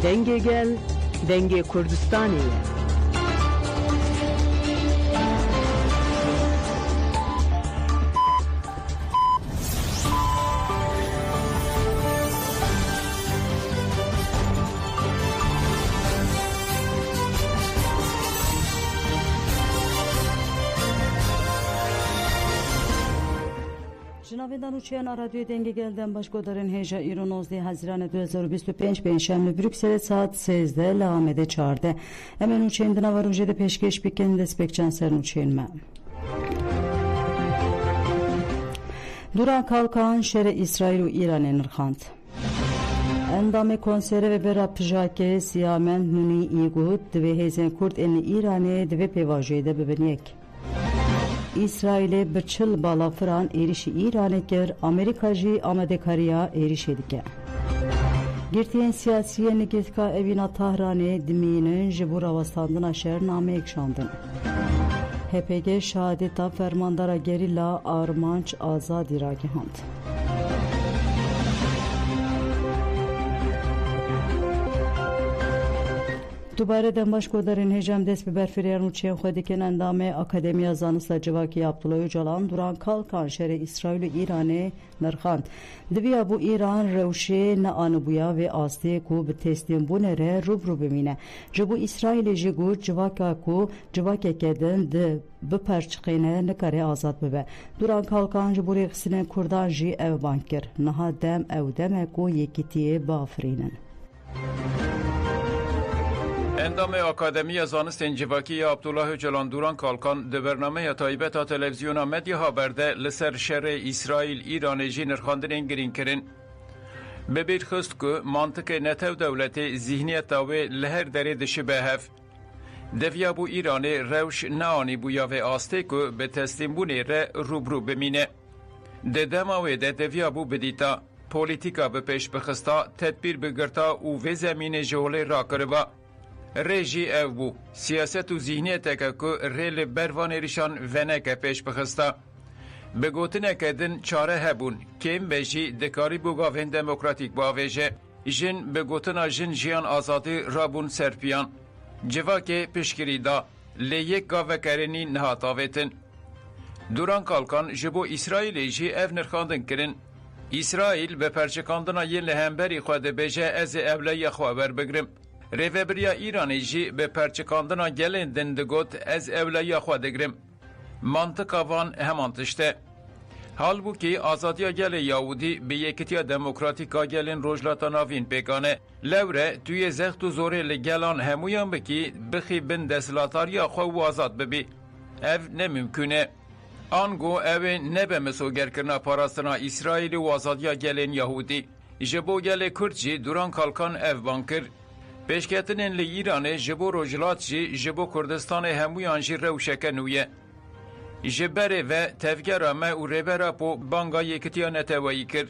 Denge gel, denge Kurdistaniye. جناب دانوچیان رادیو دنگ گلدن باش گذارن هجا ایران 19 haziran 2025 پنجشنبه بروکسل ساعت 13 لامده 14 امن اوچین دنا روجه ده پیشکش بیکن دسپکچان سرنوچین ما دوران کالکان شهر اسرائیل و ایران نرخاند اندام کنسره و برا پجاکه سیامن نونی ایگود دوی هیزن کرد ان ایرانه دوی پیواجه ده ببنیک İsrail'e birçil balafıran erişi İran'e ker Amerika jî amadekariya erişe dike. Girtiyen siyasiye negetka evina Tahran'e diminin ji bu ravastandına şername ekşandın. HPG şehadeta fermandara gerilla armanç azad iragihand. دوباره دماش گذارین هجام دست به برفریان و چین خودی که اندام اکادمیا زانست جواکی عبدالله جلان دوران کالکان شهر اسرائیل و ایران نرخاند دویا بو ایران روشه نه آنبویا و آسته کو به تسلیم بونه روبرو بمینه جبو اسرائیل جگو جواکا کو جواکی کدن ده بپرچقینه نکاره آزاد ببه دوران کالکان جبو ریخسین کردان جی او بانکر نها دم او دم کو یکیتیه بافرینن اندام اکادمی زانستین جواکی عبدالله جلان دوران کالکان ده برنامه تایبت تلویزیون مدیا هابرده لسر شر اسرائیل ایران جی نرخاندن گرین کرن ببیر خست که منطق نتو دولت ذهنیت و لهر دره دشه به هف دویا بو ایران روش نانی بویا و آسته که به تسلیم بونه روبرو بمینه ده دماوی ده دویا بو بدیتا پولیتیکا به پیش بخستا تدبیر بگرتا و و زمین جوله را کربا رژی او بو سیاست و ذهنیت که ریل بروان ریشان ونک پیش بخستا بگوتنه کدن چاره هبون کم بجی دکاری بوگاوین دموکراتیک باویجه جن بگوتنا جن جیان آزادی رابون سرپیان جواک پشکری دا لیک گاوه کرنی نهاتاویتن دوران کالکان جبو اسرائیل جی اف نرخاندن کرن اسرائیل به پرچکاندنا یه لهمبری خود بجه از اولی خواه بگرم ریوبریا ایرانی جی به پرچکاندنا گلندن دگوت از اولی خود گرم منطقه وان همان تشته حال بو که آزادیا گل یهودی به یکتیا دموکراتیکا گلن روجلاتا ناوین پیکانه لوره توی زخت و زوره لگلان همویان بکی بخی بن دسلاتاریا خو آزاد ببی اف نممکنه آنگو او نبه مسوگر کرنا پاراستنا اسرائیل و آزادیا گلن یهودی جبو گل کرد جی دوران کالکان اف بانکر پیشکتنین لی ایران جبو روجلات جی جبو کردستان همویان جی روشکه نویه جبره و تفگر ما و ریبره پو بانگا یکتیا نتوایی کر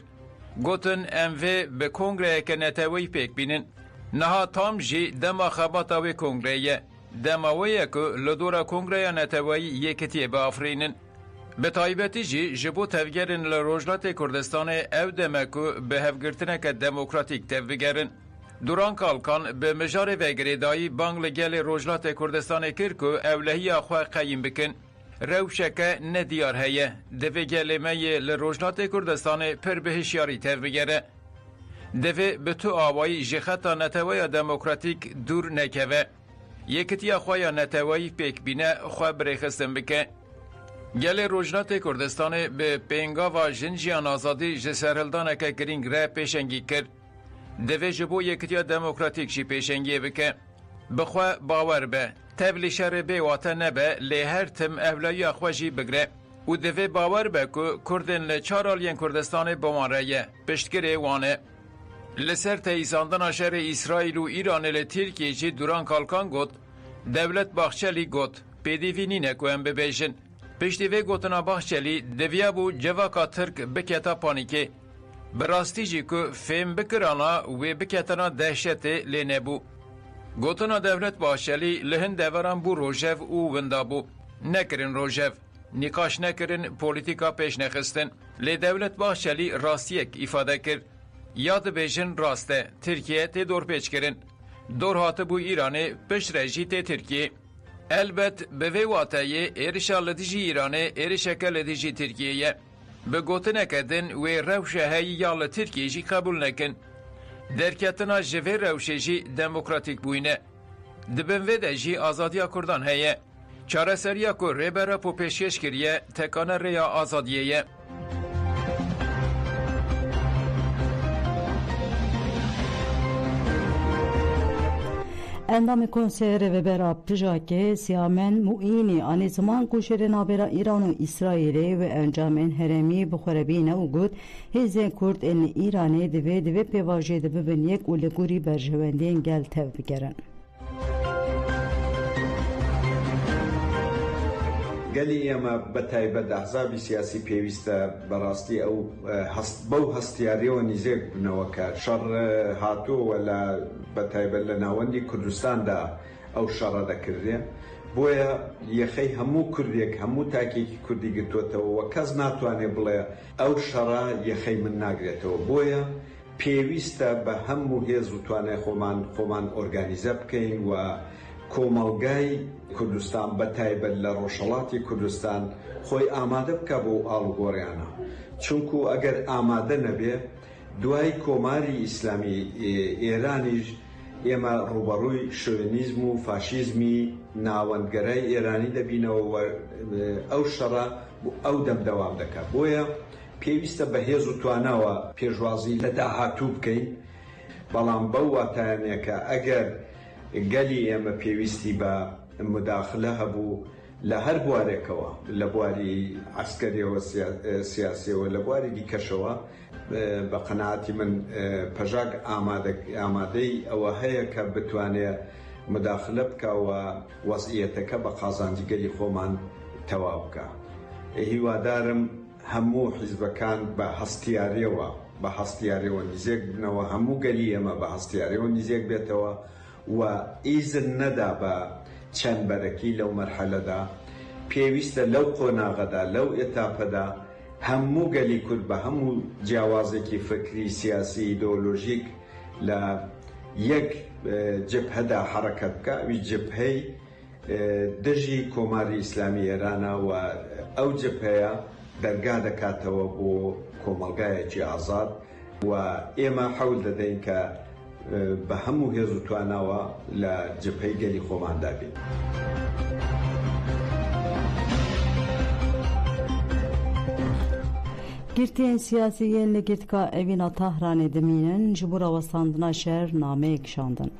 گوتن اموه به کنگره که نتوایی پیک بینن نها تام جی دما خباتاوی کنگره دماویه که لدورا کنگره نتوایی یکتیه به آفرینن به طایبتی جی جبو تفگرن لروجلات کردستان او دمکو به هفگرتنه که دموکراتیک تفگرن دوران کالکان به مجار وگریدایی بانگ لگل روجلات کردستان کرکو اولهی آخواه قیم بکن روشکه ندیار هیه دوی گلمه لروجلات کردستان پر بهشیاری تر بگره دوی به تو آوائی جخطا نتوای دموکراتیک دور نکوه یکتی آخواه نتوایی پیک بینه خواه بریخستن بکن گل روجلات کردستان به پینگا و جنجیان آزادی جسرهلدانه که گرینگ را پیشنگی کرد دوی جبو یکتیا دموکراتیک جی پیشنگی بکن بخوا باور به تبلی شر بی واتا نبه لی هر تم اولایی اخوا جی بگره و دوی باور به که کردن لچارالین کردستان بوان رایه پشتگره وانه لسر تیزاندن شر اسرائیل و ایران لترکیه جی دوران کالکان گوت دولت باخچلی گوت پیدیوی نینه که هم ببیشن پشتی وی گوتنا باخچلی دویا بو جواکا ترک بکتا پانیکه براستی جی که فهم بکرانا و بکتنا دهشت لی نبو گوتنا دولت باخچلی لهن دوران بو روژف او وندابو نکرن روژف نکاش نکرن پولیتیکا پیش نخستن لی دولت باخچلی راستیک ifade کر یاد بیشن راسته ترکیه تی دور پیچ کرن دور هاتبو ایران پشت رژیت ترکیه. البته به وی واتایه ایرشا لدیجی ایران ایرشکه لدیجی ترکیه به گوته نکدن و روشه های یال ترکیه جی قبول نکن. درکتنا جوه روشه جی دموکراتیک بوینه. دبن ویده جی آزادیا کردان هیه. چاره سریا که ریبرا پو پیشکش کریه تکانه ریا آزادیه. اندام کنسر و برا پجاکه سیامن موینی آنی زمان کشر نابرا ایران و اسرائیل و انجامن هرمی بخوربینه و گود هزین کرد ان ایرانی دوی پیواجه دوی بنیک و لگوری برجواندین گل تو بگرن. قالي اما بتاي بد احزاب سياسي بيويستا براستي او بو هستياري ونيزيك بنوكا شر هاتو ولا بتاي بلناوندي كردستان دا او شر دا كرديا بويا يخي همو كرديك همو تاكي كردي قلتوتا وكاز ناتواني بلا او شر يخي من ناقريتو بويا بيويستا بهمو هيزو تواني خومان اورغانيزا بكين و کۆمەڵگای کوردستان بەتایبەت لە ڕۆژهەڵاتی کوردستان خۆی ئامادە بکە بۆ ئاڵوگۆڕیانە چونکو ئەگەر ئامادە نەبێ دوای کۆماری ئیسلامی ئێرانیش ئێمە ڕوبەڕووی شۆڤینیزم و فاشیزمی ناوەندگەرای ئێرانی دەبینەوە ئەو شەڕە ئەو دەم دەوام دەکات بۆیە پێویستە بەهێز و توانەوە پێشوازی لە داهاتوو بکەین بەڵام بەو واتایانەیە ئەگەر قالي اما بيويستي با مداخله هبو لهر بوارێکەوە لە بواری عسکەری و سیاسی و لە بواری دیکەشەوە بە قەناعەتی من پەژاک ئامادەی ئەوە هەیە کە بتوانێت مداخلە بکەوە وەزعیەتەکە بە قازانجیگەری خۆمان تەواو بکە. هیوادارم هەموو حیزبەکان بە هەستیاریەوە نزیک بنەوە هەموو گەلی ئێمە بە هەستیاریەوە نزیک بێتەوە و ئیزن نەدا بە چەندبەرەکی لەو مەرحەلەدا پێویستە لەو قۆناغەدا لەو ئێتاپەدا هەموو گەلی کورد بە هەموو جیاوازێکی فکری سیاسی ئیدۆلۆژیک لە یەک جبهەدا حرەکەت بکە ئەوی جبهەی دژی کۆماری ئیسلامی ئێرانە و ئەو جبهەیە دەرگا دەکاتەوە بۆ کۆمەڵگایەکی ئازاد و ئێمە حەول دەدەین کە بە هەموو هێز و تواناوە لە جبهەی گەلی خۆماندا بین. گرتین سیاسیین لگرتکا اوینا تهران دمینن جبورا وستاندنا شهر نامه کشاندن.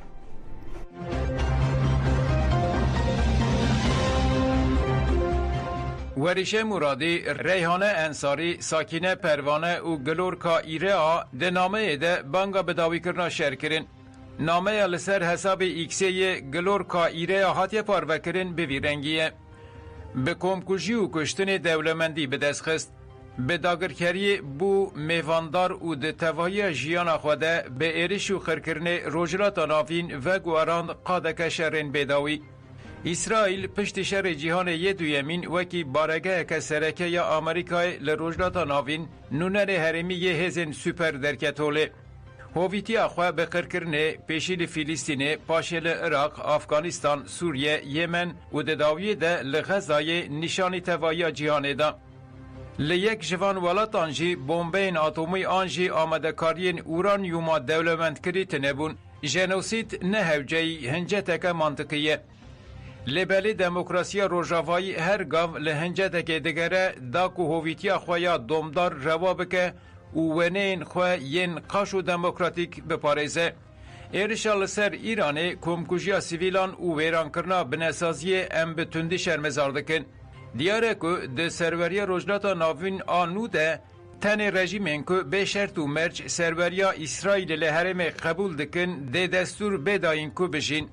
وریشه مرادی، ریحانه انصاری، ساکینه پروانه و گلورکا ایریا ده نامه ده بانگا بداوی کرنا شهر کرن. نامه لسر حساب ایکسی گلورکا ایریا هاتیه پارو کرن به ویرنگیه. به کمکوشی و کشتن دولمندی به دست خست. به داگرکری بو میواندار و ده تواهی جیان خوده به ایرش و خرکرن روجرات نافین و گواراند قادک شهرین بداوی. اسرائیل پشت شهر جهان یه دویمین وکی بارگه که سرکه یا آمریکای لروجلات ناوین نونر هرمی یه هزین سوپر درکتوله. هویتی اخواه به قرکرنه پیشیل فیلیستینه پاشل عراق، افغانستان، سوریه، یمن و دداویه ده لغزای نشانی توایی جهانه ده. لیک جوان ولات آنجی بومبین اتمی آنجی آمده کارین اورانیوما دولمند کری تنبون جنوسید نهوجی هنجتک منطقیه. لبلی دموکراسی روژاوایی هر گاو لهنجه که دگره داکو هویتی خواه دومدار روابه که اوونین خواه ین قاشو دموکراتیک بپارزه. ایرشال سر ایرانه کمکوشی سیویلان او ویران کرنا بنسازی ام بتوندی شرمزاردکن. دیاره که ده سروری روجلاتا ناوین آنو ده تن رژیمین که به شرط و مرج سروریا اسرائیل لحرم قبول دکن ده دستور بداین که بشین.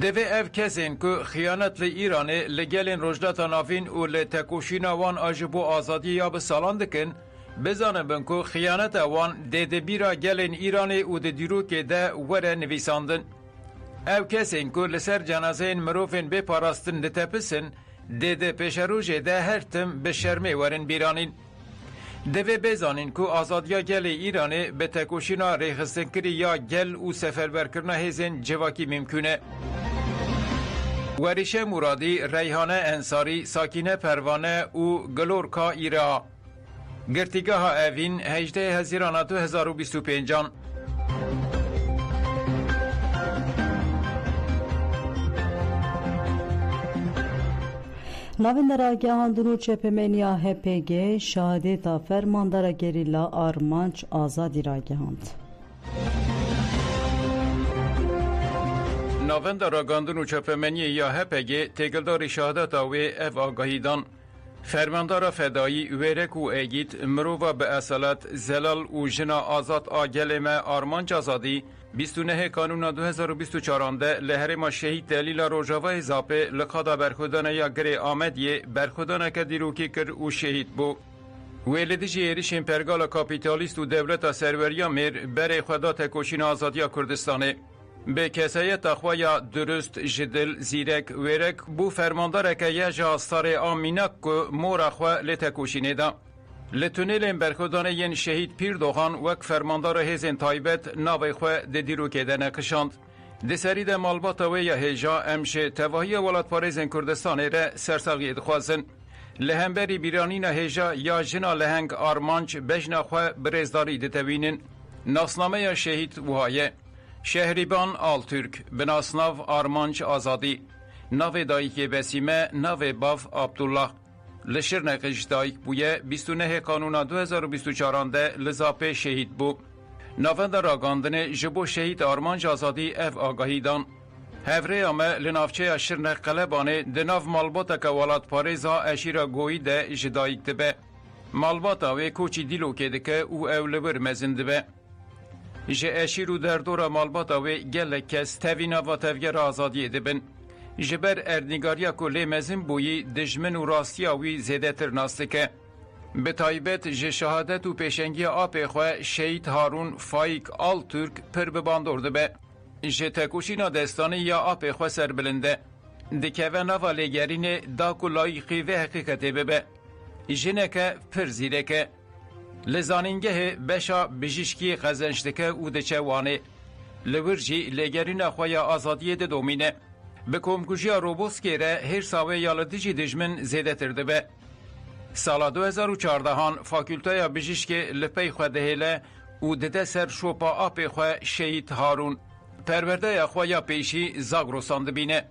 دوی اف کسین که خیانت لی ایرانه لگلین رجلات نافین و لتکوشین وان آجبو آزادی یا به سالان دکن بزانن بن که خیانت وان ده بیرا گلین ایرانه و ده دیرو که ده وره نویساندن. اف کسین که لسر جنازین مروفین بپاراستن ده تپسن ده پیشروژه ده هر تم به شرمه ورن بیرانین. دوی بزانین که آزادیا گل ایران به تکوشینا ریخستنکری یا گل و سفربرکرنا هزین جواکی ممکنه. وریشه مرادی، ریحانه انصاری، ساکینه پروانه و گلورکا ایرا گرتیگاه اوین 18 هزیران 2025 Navendara gehandunu çepemeniya HPG şehadeta fermandara gerilla Armanç Azadî ra gehand. Navendara gandunu çepemeniya ya HPG têgildorî şehadeta wê ev agahîdan fermandara fedayî wêrek û êgît mirova bi esalet zelal û jina azad a gelê me Armanç Azadî 29 Kanûna 2024 de li herêma şehîd delîla Rojavayê Zapê li qada berxwedaneya girê Amediyê berxwedaneke dîrokî kir û şehîd bû. Wê li dijî êrişên pergala kapitalîst û dewleta serweriya mêr berê xwe da tekoşîna azadiya Kurdistanê. Bi keseyeta xwe ya durust, ji dil, zîrek, wêrek bû fermandareke ye ji astarê a mînak ku mora xwe lê tekoşînê da. Li tunêlên berxwedanê yên şehîd Pîrdoxan wek fermandara hêzên taybet navê xwe di dîrokê de nekişand. Di serî de malbata wê ya hêja em ji tevahiya welatparêzên Kurdistanê re sersaxiyê dixwazin. Li hemberî bîranîna hêja ya jina leheng Armanç bejna xwe bi rêzdarî ditewînin. Nasnameya şehîd wiha ye. Şehriban Altürk, bi nasnav Armanç Azadî. Navê dayîkê Besîme, navê bav Abdullah. Li Şirnexê ji dayîk bûye 29 Kanûna 2024 de li Zapê şehîd bû. Navenda ragandinê ji bo şehîd Armanç Azadî ev agahî dan. Hevrêya me li navçeya Şirnex Qelebanê di nav malbateka welatparêza Eşîra Goyî de ji dayîk dibe. Malbata wê koçî dîlokê dike û ew li wir mezin dibe. Ji eşîr û derdora malbata wê gelek kes tevî nava tevgera azadiyê dibin. Ji ber erdnîgariya ku lê mezin bûyî dijmin û rastiya wî zêdetir nas dike. Bi taybet ji şehadet û pêşengiya apê xwe Şehîd Harûn Faîk Altürk pir bi bandor dibe. Ji tekoşîna destanî ya apê xwe serbilinde. Dikeve nava lêgerînê da ku layîqî vê heqîqetê bibe. Jineke pir zîrek e. Li zanîngehê beşa bijîşkiyê xezenç dike û diçe wanê. Li wir jî lêgerîna xwe ya azadiyê didomîne. Bi komkujiya Roboskê re hêrsa wê ya li dijî dijmin zêdetir dibe. Sala 2014 Fakülteya Bijîşkê li pey xwe dihêle û dide ser şopa apê xwe Şehîd Harûn. Perwerdeya xwe ya pêşî Zagrosan dibîne.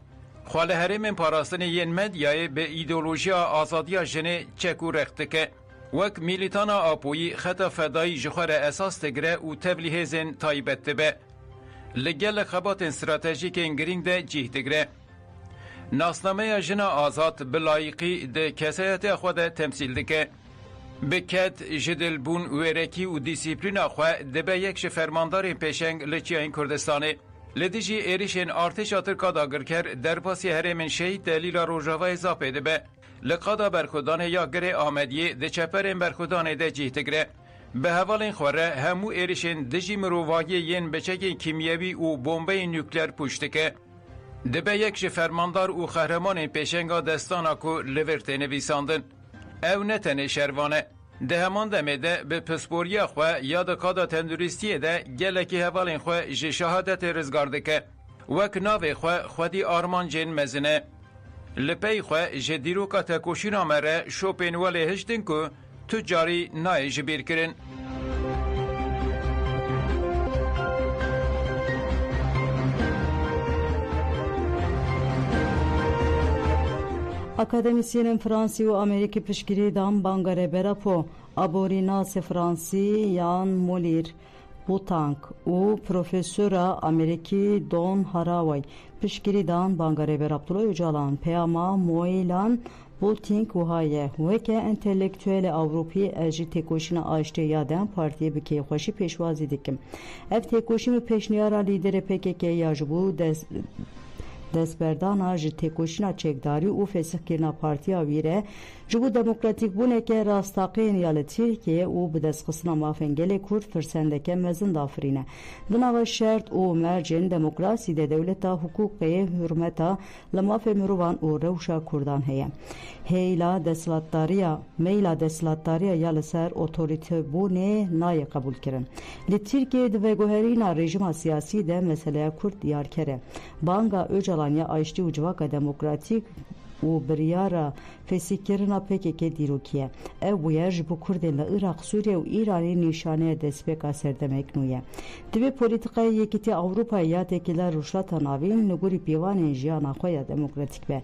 Xwe li herêmên parastinê yên medyayê bi îdeolojiya azadiya jinê çek û rex dike. Wek mîlîtana Apoyî xeta fedayî ji xwe re esas digire û tevlî hêzên taybet dibe. Li gelek xebatên stratejîkên girîng de cih digire. Nasnameya jina azad bi layîqî di keseyetê xwe de temsîl dike. Bi ket, ji dilbûn, wêrekî û dîsîplîna xwe dibe yek ji fermandarên pêşeng li Çiyayên Kurdistanê. Li dijî êrişên artêşa Tirka dagirker derbasî herêmên şehîd delîla Rojavayê Zapê dibe. Li qada berxwedanê ya girê Amediyê di çeperên berxwedanê de cih digire. Bi hevalên xwe re hemû êrişên dijî mirovagiyê yên biçekên kîmyewî û bombeyên nükleer pûç dike. Dibe yek ji fermandar û xehremanên pêşenga destana ku li vir tê nivîsandin. Ew ne tenê şervan e. Di heman demê de bi pisporiya xwe ya di qada tenduristiyê de gelekî hevalên xwe ji şehadetê rizgar dike. Wek navê xwe xwedî Armancên mezin e. Li pey xwe ji dîroka tekoşîna me re şopên welê hiştin ku tu carî nayê ji bîr kirin. Akademisyenên Fransî û Amerîkî piştgirî dan bangarebera po aborînasê Fransî yan Molîr Butang û profesora Amerîkî Don Haraway piştgirî dan bangareber Abdullah Öcalan peyama Moîlan Boting wiha ye weke entelektüelê Ewropî ez ji têkoşîna aştê ya Dem Partiyê bi kêfxweşî pêşwazî dikim. Ev têkoşîn û pêşniyara lîderê PKK ya ji bo دستبردانا ji têkoşîna çekdarî û fesixkirina Partiya wî re ji bo demokratîkbûneke rastaqîn ya li Tirkiye û bi destxistina mafên gelê Kurd firsendeke mezin dafirîne. Di nava şert û mercên demokrasî de dewleta hukûkê hürmeta li mafê mirovan û rewşa Kurdan heye. Meyla desthilatdariya ya li ser otoritebûnê nayê qebûl kirin. Li Tirkiye di veguherîna rejima siyasî de meseleya Kurd diyarker e. Banga Öcalan ya Aştî û Civaka Demokratîk û biryara fesîkirina PKK dîrokiye. Ev bûye ji bo Kurdên li Iraq, Sûriye û Îranê nîşaneya destpêka serdemek nû ye. Divê polîtikaya Yekîtî Ewropayê ya têkiller rûşlata navîn li gorî pîvanên jiyana xwe ya demokratîk be.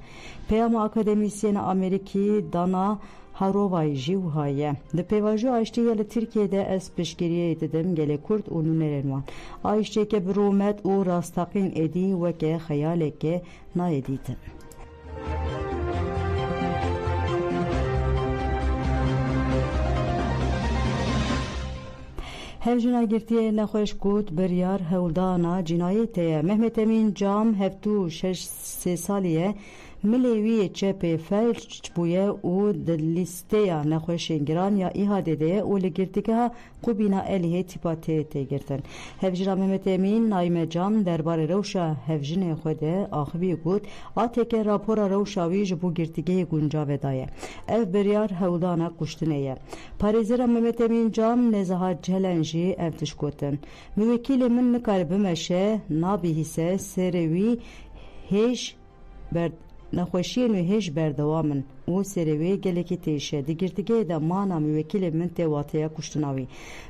Peyama akademisyena Amerîkî Dana Harovayê jî wiha ye. Di pêvajoya Aştî ya li Tirkiyeyê ez piştgiriyê didim gelê Kurd û nûnerên wan. Aştêke bi romet û rastaqîn êdî weke xeyaleke nayê dîtin. Hevjina girtiye nexweş got biryar hewldana cinayetê ye. Mehmet Emin Cam hevtû 6 salî ye. Milê wî çepê felç bûye û di lîsteya nexweşên giran ya îhadê de ye û li girtîgeha Qubîna Elihê tîpa tê girtin. Hevjina Mehmet Emin Naime Cam derbarê rewşa hevjinê xwe de axivî got ateke rapora rewşa wî ji bo girtîgehê Guncav daye. Ev biryar hewldana kuştinê ye. Parêzera Mehmet Emin Cam Nezahat Celen jî ev tişt gotin. Müvekkîlê min nikare bimeşe nabihîse serê wî hêj nexweşiyên wê hêj berdewamin û serê wê gelekî têşe. Di girtîgehê de mana müvekkîlê min tê wateya kuştina wî.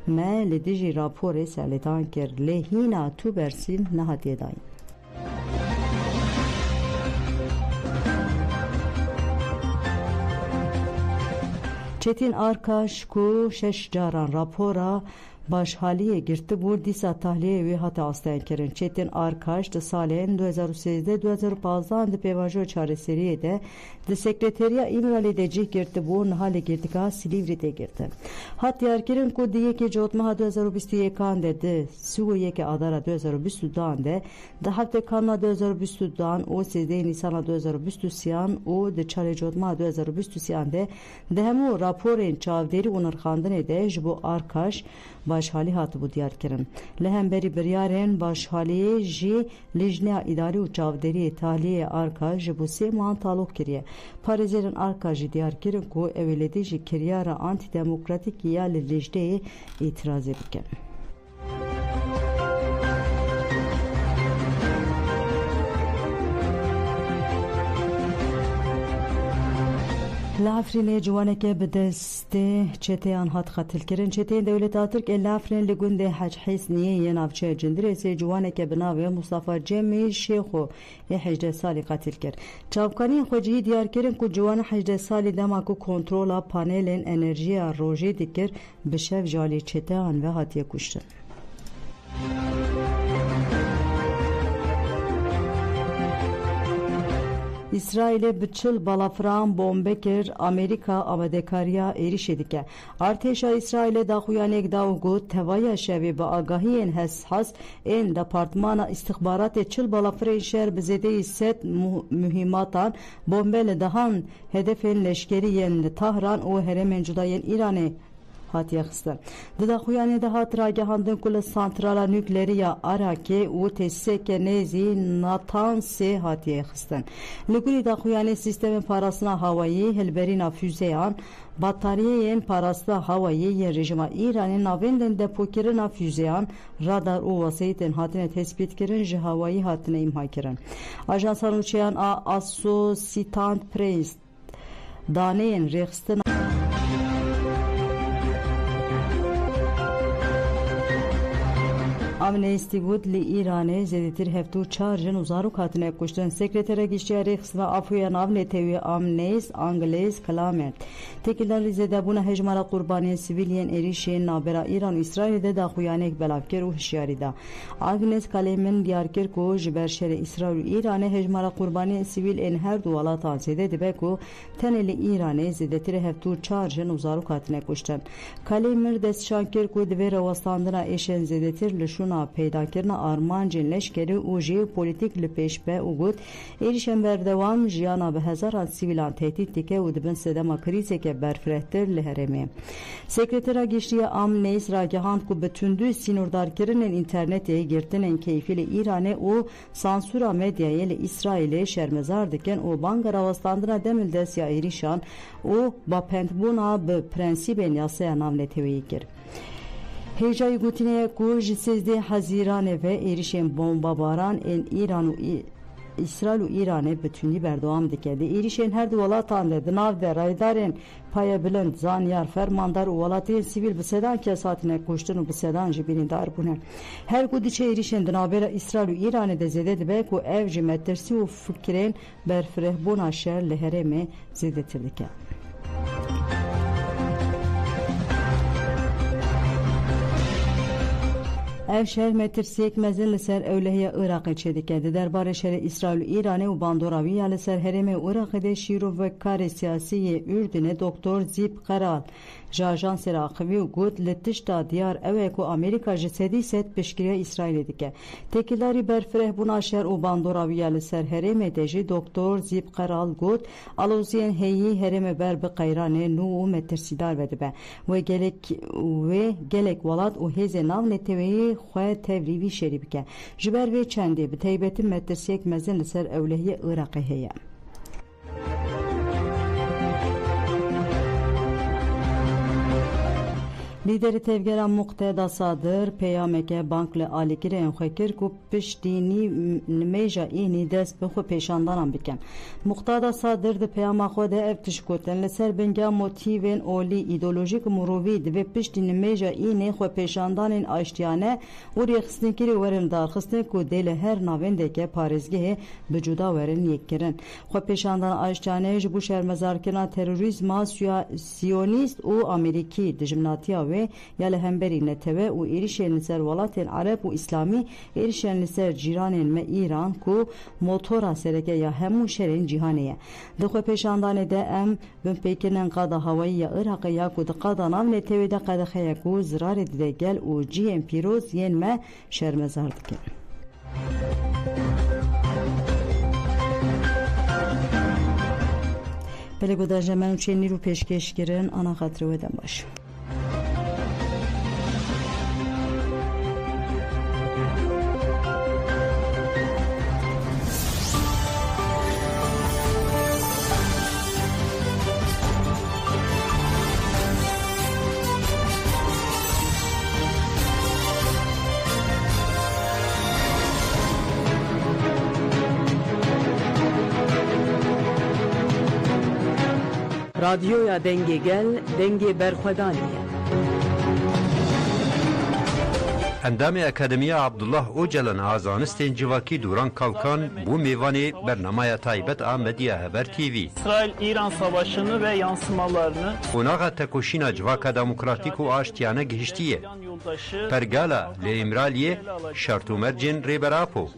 Me li dijî raporê serlêdan kir lê hîna tu bersîn nehatiye dayîn. Çetin Arkaş ku 6 caran rapora başhaliyê girtibû dîsa tahliyê wê hate asteyankirin. Çetin Arkaş di salên 2013-2015 di pêvajoya çareseriyê de di sekreteriya İmralê de cih girtibû niha li girtîgeha Silîvrî tê girtin. Hat diyarkirin ku di yekê cotmeha 2021 de di sû adara 2022 de di heftê kanla 2022 û 13 Nîsana 2023 û di çarê cotmeha 2023 de di hemû raporên çavderî û nirxandinê de ji bo Arkaş başhalî hatibû diyarkirin. Li hemberî biryarên başhaliyê jî lijneya îdarî û çavderiyê tahliyê Arkaş ji bo 3 mahan taloq kiriye. Parêzerên Arkaş jî diyarkirin ku ew ê li dijî kiryara antîdemokratîk ya li lijneyê îtirazê bikin. Li Efrînê ciwaneke bi destê çeteyan hat xetilkirin. Çeteyên Dewleta Tirk ê li Efrîn li gundê Hecihîsniyê yê navçeya Cindirêsê ciwaneke bi navê Mustafa Cemî Şêxo ê 18 salî qetil kir. Çavkaniyên xwe cihî diyar kirin ku ciwana 18 salî dema ku kontrola panelên enerjiya rojê dikir bi şev ji alî çeteyan ve hatiye kuştin. İsrail'e bi çil balafran bombe kir Amerika amadekariya êrişê dike. Artêşa İsrailê daxuyanek da û got tevaya şevê bi agahiyên hesas ên Departmana İstixbaratê çil balafirên şer bi zêdeyî 100 mühîmatan bombe li dehan hedefên leşkeriyên li Tahran û herêmên cuda yên Îranê hatiye xistin. Di daxuyanê de hat ragihandin ku li santrala nükleeriya Arakê û tesîseke nêzî Natansê hatiye xistin. Li gorî daxuyanê sîstemên parastina hawayî, hilberîna füzeyan, batariyeyên parastina hawayî yên rejima Îranê navendên depokirina füzeyan, radar û waseyîtên hatine tespîtkirin ji hawayî hatine îmhakirin. Ajansa nûçeyan a Associated Press daneyên rêxistina Amnesty got li Îranê zêdetir heftû 4 jin û zarok hatine kuştin. Sekretera Giştiya Rêxistina Afûya Navnetê wê Amnesty Anglês Clement têkildan li zêdebûna hejmara qurbaniyên sivîliyên êrişên navbera Îran û İsrailê de daxuyanek belavkir û hişyarî da. Agnes Clement diyar kir ku ji ber şerê İsrail û Îranê hejmara qurbaniyên sivîl ên her du welatan zêde dibe ku tenê li Îranê zêdetir heftû 4 jin û zarok hatine kuştin. Clement destşan kir ku divê rewestandina êşên zêdetir li şûn koşuna peydakirina armancên leşkerî û jeopolitîk li pêşbe û got êrişên berdewam jiyana bi hezaran sivîlan tehdît dike û dibin sedema krîzeke berfirehtir li Herêmê. Sekretera Geştiya Am Neys ragihand ku bi tundû sînordarkirinên internetê girtinên keyfî li Îranê û sansûra medyayê li İsraîlê şermezar dikin û banga rawestandina demil dest ya êrişan û bapendbûna bi prensîbên yasaya navneteweyî kir. Hêjayî gotineye ku ji 13 Hezîranê ve êrişên bombabaran ên Îran û İsrail û Îranê bi tundî berdewam dike. Di êrişên her du welatan de di nav de raydarên payebilind, zanyar, fermandar û welatiyên sivîl bi sedan kes hatine kuştin û bi sedan jî birîndar bûne. Her ku diçe êrişên di navbera İsrail û Îranê de zêde dibe ku ev ji metirsî û fikirên berfirehbûna şer li Herêmê zêdetir dike. Ev şer metirsiyek mezin li ser ewlehiya Iraqê çêdike. Di derbarê şerê İsrail û Îranê û bandoraviya li ser Herêmê û Iraqê de şîrovekarê siyasî yê Ürdünê Doktor Zîb Qeral ji ajansê re axivî û got li tişta diyar ew e ku Amerîka ji sedî sed piştgiriya İsraîlê dike. Tekîldarî berfirehbûna şer û bandoraviya li ser Herêmê de jî Doktor Zîb Qeral got aloziyên heyî Herêmê ber bi qeyranê nû û metirsîdar vedibe. Wê gelek welat û hêzên navneteweyî xwe tevrîvî şerî bike. Ji ber vê çendê bi taybetî metirsiyek mezin li ser ewlehiya Iraqê heye. Lîderê tevgera Muqteda Sadir peyameke bank li alîgirên xwe kir ku piştînî nimêja înî dest bi xwe pêşandanan bikin. Muqteda Sadir di peyama xwe de ev tişkotin li ser binga motîvên olî îdeolojîk û mirovî divê piştî nimêja înê xwe pêşandanên aştiyane û rêxistinekirî werin darxistin ku dê li her navendeke parêzgehê bi cuda werin yekkirin. Xwe pêşandana aştiyaneyê ji bo şermezarkirina terorîzma siyonîst û Amerîkî dijminatiya ya li hemberî netewê û êrişên li ser welatên Arab û İslamî êrişên li ser cîranên me Îran ku motora sereke ya hemû şerên cîhanê ye. Di xwe pêşandanê de em bin pêkirinin qada hewayî ya Iraqê ya ku di qada nav netewê de qedexeye ku zirarê dide gel û ciyên pîroz yên me şermezar dikin. Pelê godaja me çê nîr û pêşkêş kirin ana xatirê we dem baş. Radyoya dengê gel, dengê berxwedanê ye. Endamê Akademiya Abdullah Öcalan a zanistên civakî Duran Kalkan bu mêvanê bernamaya taybet a Medya Haber TV. İsrail-İran savaşını ve yansımalarını Qonaxa tekoşîna civaka demokratîk û aştiyane gihiştiye. Pergala li Îmraliyê şertûmercên rêberapo.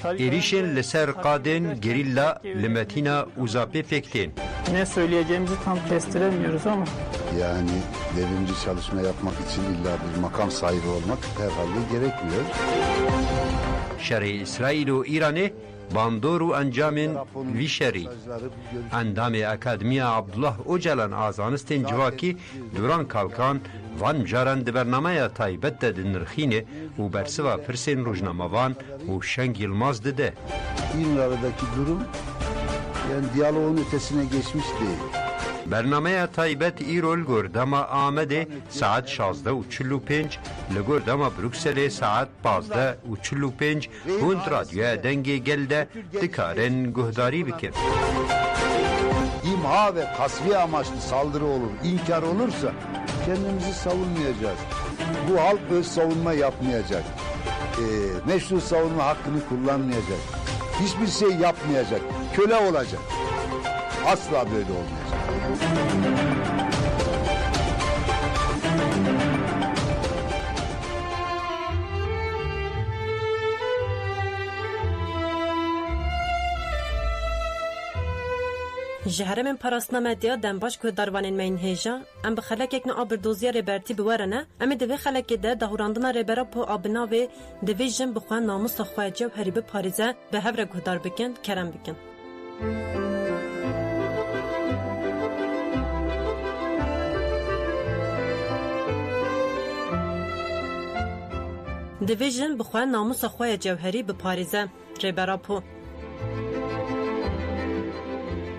Êrişên li ser qadên gerîlla li Metîna Uzapê fektên. ne söyleyeceğimizi tam kestiremiyoruz ama. Yani devrimci çalışma yapmak için illa bir makam sahibi olmak herhalde gerekmiyor. Şerê İsraîl û Îranê bandor û encamên vî şerî. Endamê Akademiya Abdullah Öcalan a zanistên civakî Duran Kalkan van caran di bernameya taybet de di nirxînê û bersiva pirsên rojnamevan û Şeng Yılmaz dide. İran'daki durum yani diyaloğun ötesine geçmiş değil. Bernameya taybet îrol gordama Amedê saat 16:45 li gordama Brükselê saat 15:45 hûn radyoya dengê gel de dikarin guhdarî bikin. İmha ve tasfiye amaçlı saldırı olur, inkar olursa kendimizi savunmayacağız. Bu halk öz savunma yapmayacak. Meşru savunma hakkını kullanmayacak. Hiçbir şey yapmayacak. Köle olacak. Asla böyle olmayacak. جهره من پراسنا مدیا دنباش که داروانین مین هیجا ام بخلک یک نوع آبردوزیا ربرتی بورنه ام دوی خلک ده دهوراندنا ربرا پو آبنا و دوی جن بخوان ناموس خواه جو هریب پاریزه به هفره گهدار بکن کرم بکن. دوی جن بخوان ناموس خواه جوهری به پاریزه ربرا پو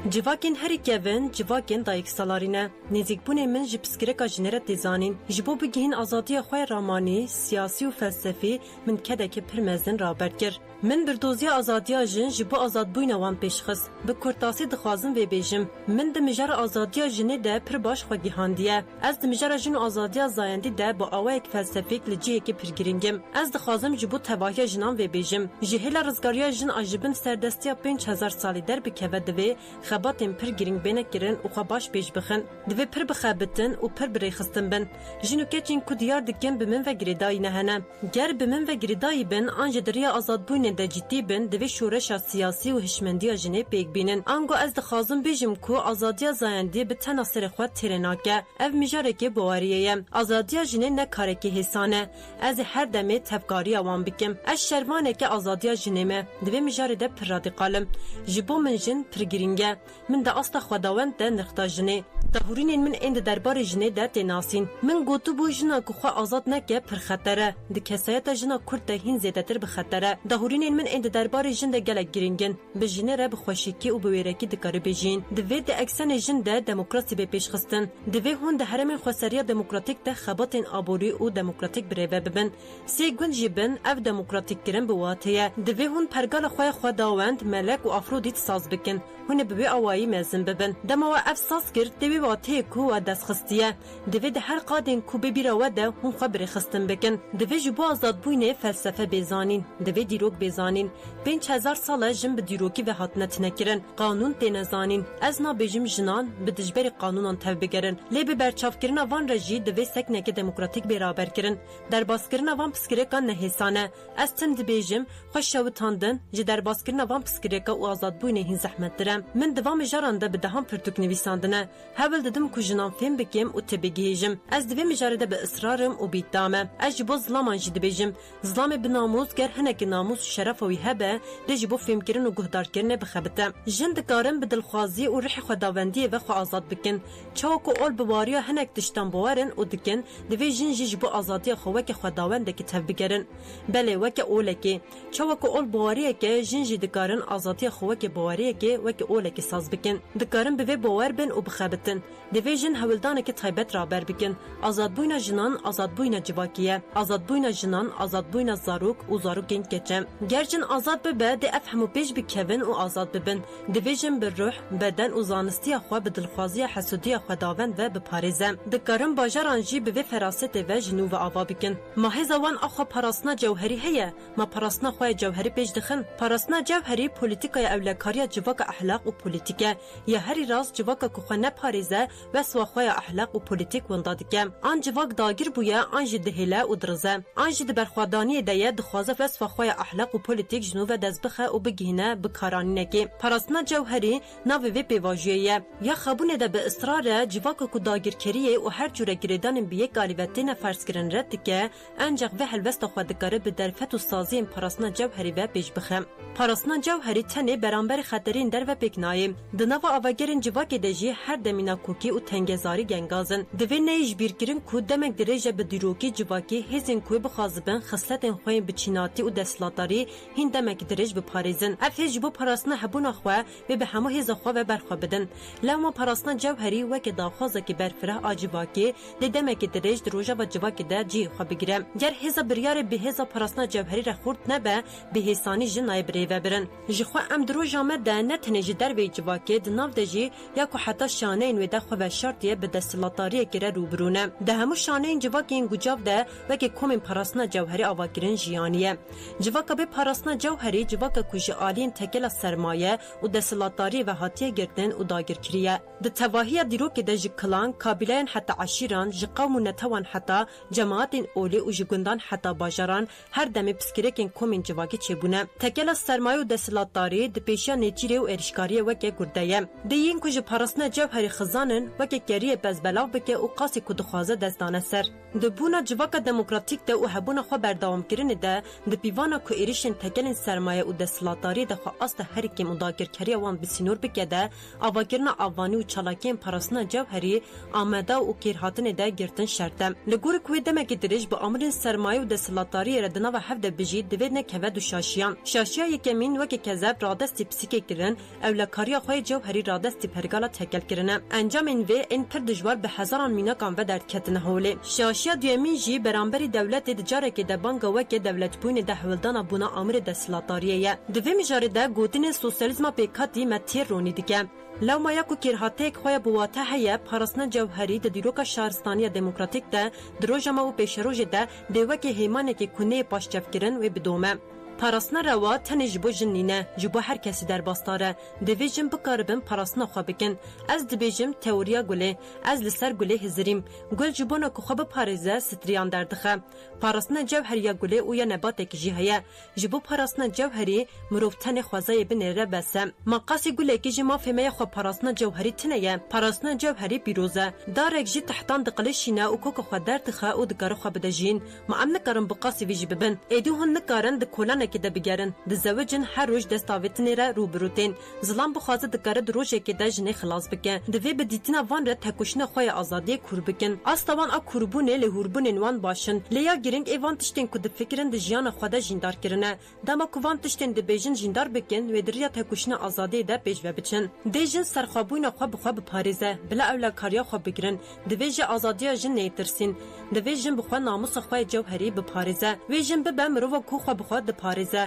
جواکین هری کevin جواکین دایک سالارینه نزیک بونه من جی پسکرکا جنره دیزانین جبو بگیهین آزادی خواه رامانی سیاسی و فلسفی من کده که پرمزن رابرد کر من بردوزی آزادی جن جبو آزاد بوین وان پیشخص به کرتاسی دخوازم و بیجم من دمجار آزادی جنه ده پر باش خواه گیهاندیه از دمجار جن آزادی زایندی ده با آوه یک فلسفیک لجیه که پرگیرینگم از دخوازم جبو تباهی جنان و بیجم جهیل رزگاری جن آجبن سردستی 5000 سالی در بکوه دوی خباتن پر گرینگ بینه کرن و خباش پیش بخن دوی پر بخابتن و پر بریخستن بن جنو کچین کو دیار دکن بمن و گریدای نهنه گر بمن و گریدای بن آنج دریا آزاد بوین ده جدی بن دوی شورش سیاسی و هشمندی جنه پیک بینن آنگو از دخوازم بیجم کو آزادی زایندی به تناصر خود ترناکه او میجاره که بواریه آزادی جنه نکاره که حسانه از هر دمه تفکاری اوان بکم از شروانه که آزادی جنه ما دوی میجاره ده پر رادیقالم جبو من جن پر گرینگه من ده اصلا خداوند ده نختا جنه دهورین من اند دربار جنه ده تناسین من گوتو بو جنا که خوا آزاد نکه پر خطره ده کسایت جنا کرد ده هین زیده تر بخطره دهورین من اند دربار جن ده گلک گرینگن به جنه را بخوشیکی و بویرکی دکاره بجین دوی ده اکسن جن ده دموکراسی به پیش خستن دوی هون ده هرمن خواسریا دموکراتیک ده خباتن آبوری و دموکراتیک بریوه ببن سی گون جیبن اف دموکراتیک گرن بواتیه دوی هون پرگال خواه خداوند ملک و افرودیت ساز بکن هون بوی اوایی مزن ببن دما و افساس کرد دوی واته کو و دست خستیه دوی ده هر قادن کو ببیره ده هون خبر خستن بکن دوی جبو آزاد بوینه فلسفه بیزانین دوی دیروک بیزانین 5000 ساله جن به دیروکی و حتنت نکرن قانون تنزانین از نابجم جنان به دجبر قانونان تبه گرن لی به برچاف کرن وان رجی دوی سکنه دموکراتیک برابر کرن در باس کرن وان پسکرکا نهسانه از تند بیجم خوش شوتاندن ج در باس کرن وان پسکرکا و آزاد بوینه هین زحمت درم من دوام جارانده به دهان پرتوک نویساندنه هول ددم کو جنان فهم بکم و تبگیجم از دوی مجارده به اصرارم و بیدامه از جبو ظلامان جد بیجم ظلام بناموز گر هنک ناموس شرف و هبه ده جبو فهم کرن و گهدار کرن بخبته جند کارم به دلخوازی و روح خداوندی و خو آزاد بکن چاکو اول بواریا هنک دشتن بوارن و دکن دوی جن جبو آزادی خو وک خداوند کی تبگرن بله وک اولکی چاکو اول بواریا که جن جدکارن آزادی خو وک بواریا که وک اولکی ساز بکن دکارن به بوار بن و بخبتن دوی جن هولدانه کی تایبت رابر بکن آزاد بوینا جنان آزاد بوینا جواکیه آزاد بوینا جنان آزاد بوینا زاروک و زاروکین کچم گرچن آزاد به ده افهمو پیش بکوین و آزاد ببن دوی جن به روح بدن و زانستی خو به دلخوازی حسودی خداوند و به پاریزم دکارن باجران جی به فراست و جنو و آوا بکن ماه زوان اخو پراسنا جوهری هيا ما پراسنا خو جوهری پیش دخن پراسنا جوهری پولیتیکای اولکاریا جواک اخلاق و پولیتیکا یا هری راز جواک کو خو نه پاریزه و سو خو اخلاق و پولیتیک وندادکم آن جواک داگیر بویا آن جدهله و درزه آن جد برخوادانی ده دخوازه و سو خو اخلاق و پولیتیک جنو و دزبخه و بگینه بکارانینه کی پراسنا جوهری ناو و پیواژیه یا خبونه ده به اصرار جواک کو داگیر کریه و هر جوره گریدان به یک غالبیتین فرض کرن رد که انجق و هلوست خو دکاره به درفت و سازی پراسنا جوهری و پیش بخم پراسنا جوهری تنه برانبر خطرین در و پکنایم دنوا آواگرین جواک دجی هر دمینا کوکی و تنگزاری گنگازن دوی نیج بیرگرین کو دمک درجه به دیروکی جواکی هزین کوی بخازبن خصلتن خوین بچیناتی و دستلاتاری هین دمک درج به پاریزن افهج بو پراسنا هبون خو و به همو هز خو و برخو بدن لما پراسنا جوهری و که داخوازه که برفره اجواکی دمک درج دروجه و جواکی ده جی خو بگیرم گر هز بریار به هز پراسنا جوهری را خورد نبه به حسانی جنای بری و برن جخوا ام دروجه مده نتنه در وی جواکی دناو دجی یا کو حتی شانه ویده خو شرطیه به دستلاتاری گره روبرونه ده همو شانه جواکین گوجاو ده وکی کومین پاراسنا جوهری آواگرین جیانیه جواکا به پاراسنا جوهری جواکا کجی آلین تکل سرمایه و دستلاتاری و حاتیه گردن و داگرکریه ده تواهی دیروک ده جی کلان کابلین حتی عشیران جی قوم و نتوان حتی جماعت اولی و جی گندان حتی باجران هر دمی پسکریکین کومین جواکی چبونه تکل سرمایه و دستلاتاری ده پیشیا نیچیری و ارشکاری وکی گردهیه ده این کجی پاراسنا جوهری خزانن وکی گریه بزبلاو بکه و قاسی کدخوازه دستانه سر ده بونا جواکا دموکراتیک ده و هبونا خو بردوام کرن ده ده پیوانا کو ایریشن تکلین سرمایه و دستلاتاری ده خو اصل هر کی مداگرکری وان بسینور بکه ده آواگرنا آوانی و چالاکین پاراسنا جوهری آمده و کیرهاتن ده گرتن شرطه لگور کوی دمکی درش با امرین سرمایه و دستلاتاری ردنا و هفده بجی دوید نکوه دو شاشیان شاشیا یکمین وکی کذب رادستی پسیکه کرن اولکاریا خوی جوهری رادستی پرگالا تکل کرنه انجام این وی این پر دجوار به هزاران میناکان و درد کتنه هولی شاشیا دویمین جی برانبری دولت دجاره که ده بانگا وکی دولت بوین ده حولدانا بونا امر دستلاتاریه دوی مجاره ده گوتین سوسیالیزما پیکاتی متیر رونی دیگه لو ما یکو کیرهاتک خویا بواته هیا پاراسنا جوهری د دیروکا شهرستانی دموکراتیک ده دروجما و پیشروج ده دیوکی هیمانه که کنه پاشچفکرن و بدومه پاراسنا روا تنج بو جنینه جبو هر کسی در باستاره دویجم بکاربم پاراسنا خو بکن از دبیجم تئوریا گله از لسر گله هزریم گل جبونا کو خو پاریزه ستریان دردخه پاراسنا جوهری گله او یا نبات کی جهه جبو پاراسنا جوهری مروفتن خوازای بنره بسم مقاسی گله کی جما فهمه خو پاراسنا جوهری تنه پاراسنا جوهری پیروزه دارک جی تحتان دقلشینه او کو خو دردخه او دګر خو بدجین ما امن کرم بقاسی ویج ببن ایدو هن کارن د کولان که ده بگرن ده زوجن هر روز دستاویتنی را روبروتین زلام بخوازه دکاره ده روژه که ده جنه خلاص بکن ده وی بدیتینا وان را تکوشن خوی آزادی کور بکن استوان آ کوربونه لهوربونین وان باشن لیا گرینگ ایوان تشتین که ده فکرن ده جیان خواده جیندار کرنه دما کوان تشتین ده بیجن جیندار بکن و دریا تکوشن آزادی ده پیش و بچن ده جن سرخوابوین خو بخوا بپاریزه بلا اولا کاریا خو بگرن ده وی آزادی جن نیترسین ده وی جن بخوا ناموس خوی جوهری بپاریزه وی جن به مرو کو خو بخوا ده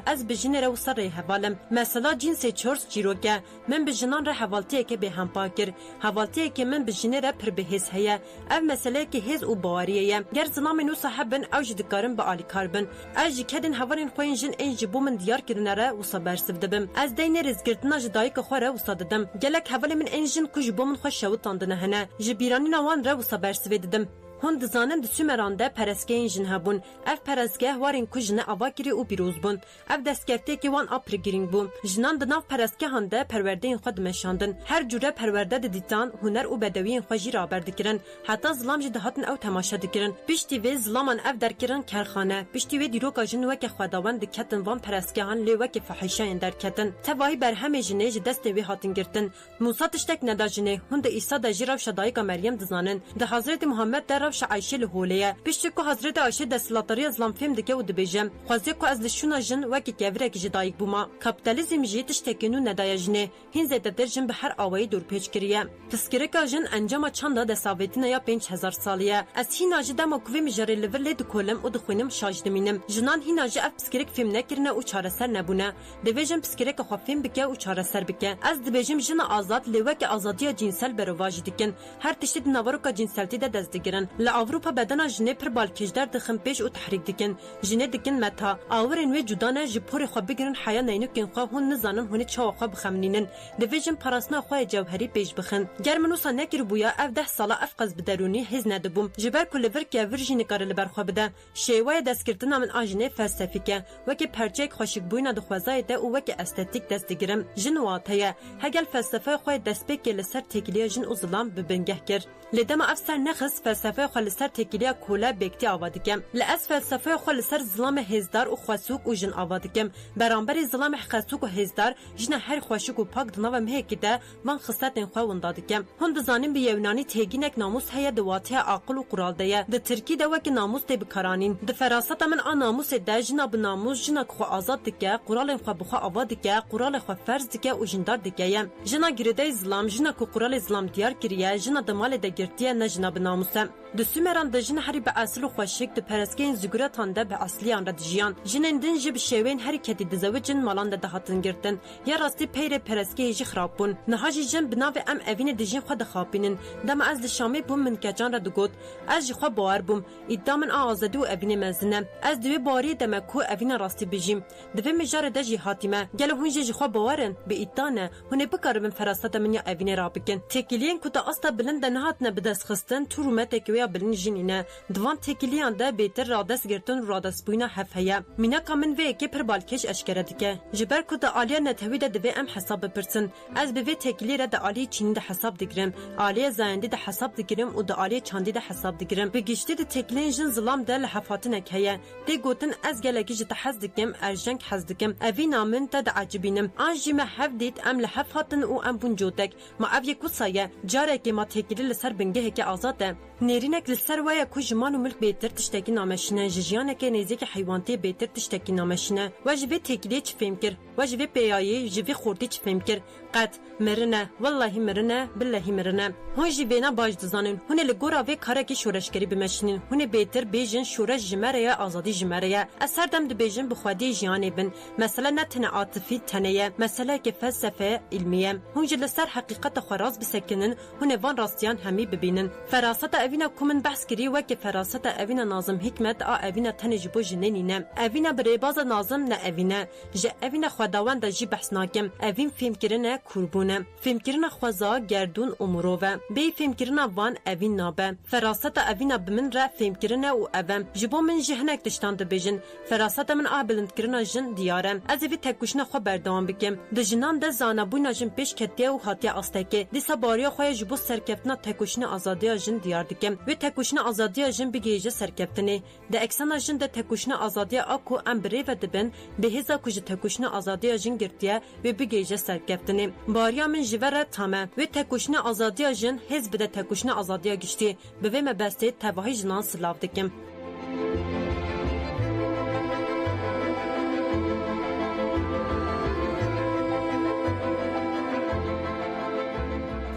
از بجنه رو سر حوالم مثلا جنس چورس جیروگه من بجنان را حوالتیه که به هم پاکر حوالتیه که من بجنه را پر به حس هیا او مسئله که حس او باوریه گر زنام نو صاحبن او جدکارن با آلی کاربن اجی کدن هوارین خوین جن انج بو من دیار کرنه را و صبرسف دبم از دین رزگرتنا جدای که خوره و صاددم گلک حوال من انجن کج بو من خوش شوتاندنه هنه جبیرانی نوان را و صبرسف ددم هند زانند سومرانده پرسکه جن هبون اف پرسکه وارین کجنه آواگیری او پیروز بون اف دستگفته که وان آپرگیرینگ بون جنان دناف پرسکه هنده پرورده این خود مشاندن هر جوره پرورده دیتان هنر او بدوی خوشی را بردکرن حتی ظلام جده هاتن او تماشا دکرن پشتی وی ظلامان اف درکرن کرخانه پشتی وی دیروکا جن وک خداوند کتن وان پرسکه هن لی وک فحیشه در کتن تواهی بر همه جنه دست وی هاتن گرتن موسی تشتک نداجنه هند عیسی د جراف شدایک مریم دزانن د حضرت محمد در روش عایشه لهولیه پشتی کو حضرت عایشه دستلاتاری ازلام فهم دکه و دبیجم خوازی کو از لشونا جن وکی کیوره کی جدایک بوما کاپیتالیزم جیتش تکنو ندایجنه هین زده درجن به هر آوایی دور پیچ کریه تسکرک جن انجام چند د ساویتنا یا 5000 سالیه از هین اجدا مکوی مجری لول د کولم او د خوینم شاجدمینم جنان هین اج اف تسکرک فهم نکرنه او چاره سر نبونه دبیجم تسکرک خو فهم بکه او چاره سر بکه از دبیجم جن آزاد لوک آزادی جنسل برواج دکن هر تشت نوارو جنسالتی د دزدگرن اوروپا بدنا جنه پر بالکجدار دخم پیش او تحریک دکن جنه دکن متا اورن و جدانه جپور خو بگرن حیا نینو کن خو هون نزانن هون چا خو بخمنینن دویجن پراسنا خو جوهری پیش بخن گرمنو سنکر بویا اف 10 ساله افقز بدرونی هز ندبم جبر کل ورکه ورژین کارل برخو بده شیوای دسکرتنا من اجنه فلسفیکه وک پرچک خوشک بوینا د خوازای ده او وک استاتیک دستگرم جنواتیا هگل فلسفه خو دسپک لسر تکلیه جن ازلام ببنگه کر لدما افسر نخس فلسفه خو لسر تکلیه کولا بکتی آوادکم لاس فلسفه خو لسر ظلام هزدار او خواسوک او جن آوادکم برانبر ظلام خاسوک او هزدار جن هر خوشک او پاک دنا و مهکده من خصلت خو وندادکم هند زانیم به یونانی تگینک ناموس هيا دواتي عقل او قرالديه د ترکی د وک ناموس ته بکارانین د فراست من ناموس د جنا بناموس جنا خو آزاد دکه قرال خو بخو آباد دکه قرال خو فرض دکه او جندار دکه جنا گریده اسلام جنا کو قرال اسلام دیار کریه جنا د مال د گرتیه نه جنا بناموس د سومران د جن هری به اصل خوشک د پرسکین زګوراتان د به اصلیان را دجیان جنندن جب شوین حرکت د زوجن مالان د هاتن گرتن یا راستی پیر پرسکی جی خرابون نه جن بناو ام اوین د جن خود خاپینن دم از د شامی بوم من کجان را دگوت از خو باور بوم ادامن آزادو اوین مزنه از دوی باری دمکو اوین راستی بجیم د مجار د جی حاتمه گله هون جی خو باورن به ادانه هونه بکارم فراست من یا اوین را بکن تکلین کو تا استا بلند نه هاتنه بدس خستن ترومت کویا بلن جنینه دوان تکلیان ده بهتر رادس گرتن رادس بوینا هفهیا مینا کامن و کی پر بالکش اشکره دکه جبر کو دا عالیه نتوی ده ام حساب پرسن از به تکلی را ده عالی چین ده حساب دگرم عالیه زاینده ده حساب دگرم و ده عالیه چاندی ده حساب دگرم به گشتی ده تکلین جن ظلام ده لحفاتن کهیه ده گوتن از گلگی جت حز دکم ارجنگ حز دکم اوی نامن ده عجبینم آنجی ما هفدیت ام لحفاتن او ام بونجوتک ما اوی کو سایه جاره کی ما تکلی لسر بنگه که آزاده نرینک لسر ویا کو جمان و ملک بهتر تشتکی نامشنه جیانه که نزدیک حیوانتی بهتر تشتکی نامشنه وجبه تکلی چ فهم کر وجبه پیایی جوی خوردی چ فهم کر قط مرنه والله مرنه بالله مرنه هون جیوینا باج دزانن هونه لگورا و کاره کی شورشگری بمشنین هونه بهتر بیجن شورش جمره یا آزادی جمره اثر دم د بیجن بخوادی جیانه بن مثلا نتن عاطفی تنیه مثلا که فلسفه علمیه هون جلسر حقیقت خراز بسکنن هونه وان راستیان همی ببینن فراست اوینا کومن بحث کری و که فراست اوینا نازم حکمت اوینا تنجبو جنینه اوینا بریباز نازم نه اوینا ج اوینا خداوند جی بحث ناکم اوین فهم کرنه قربونه فهم کرنه خوازا گردون امروه بی فهم کرنه وان اوین نابه فراست اوینا بمن را فهم کرنه او اوم جبو من جهنک تشتان د بجن فراست من بلند کرنه جن دیارم از وی تکوشنه خو بردام بکم د جنان د زانبونا جن پیش کتیه او هاتیه استکه د سباریا خو جبو سرکفتنا تکوشنه آزادی جن دیار دکم و تکوشنه آزادی جن بگیجه سرکفتنه د اکسنا جن د تکوشنه آزادی اكو امبري و دبن به هزا کوج تکوشنه آزادی جن گرتیه و بگیجه سرکفتنه باریا من جوره تامه و تکوشنه آزادی جن حزب د تکوشنه آزادی گشتي به و مبسته توهی جنان سلاو دکم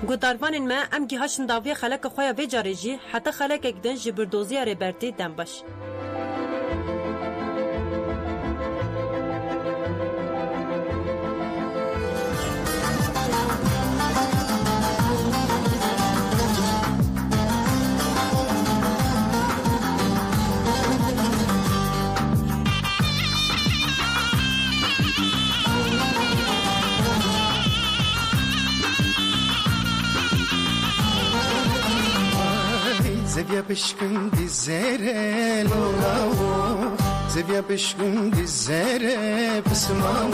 گوداروانن ما ام گیهاشن داوی خلق خویا و جارجی حتی خلق اگدن جبردوزی ربرتی دنباش Zevia pishkun dizere lola, zevia pishkun dizere pisma.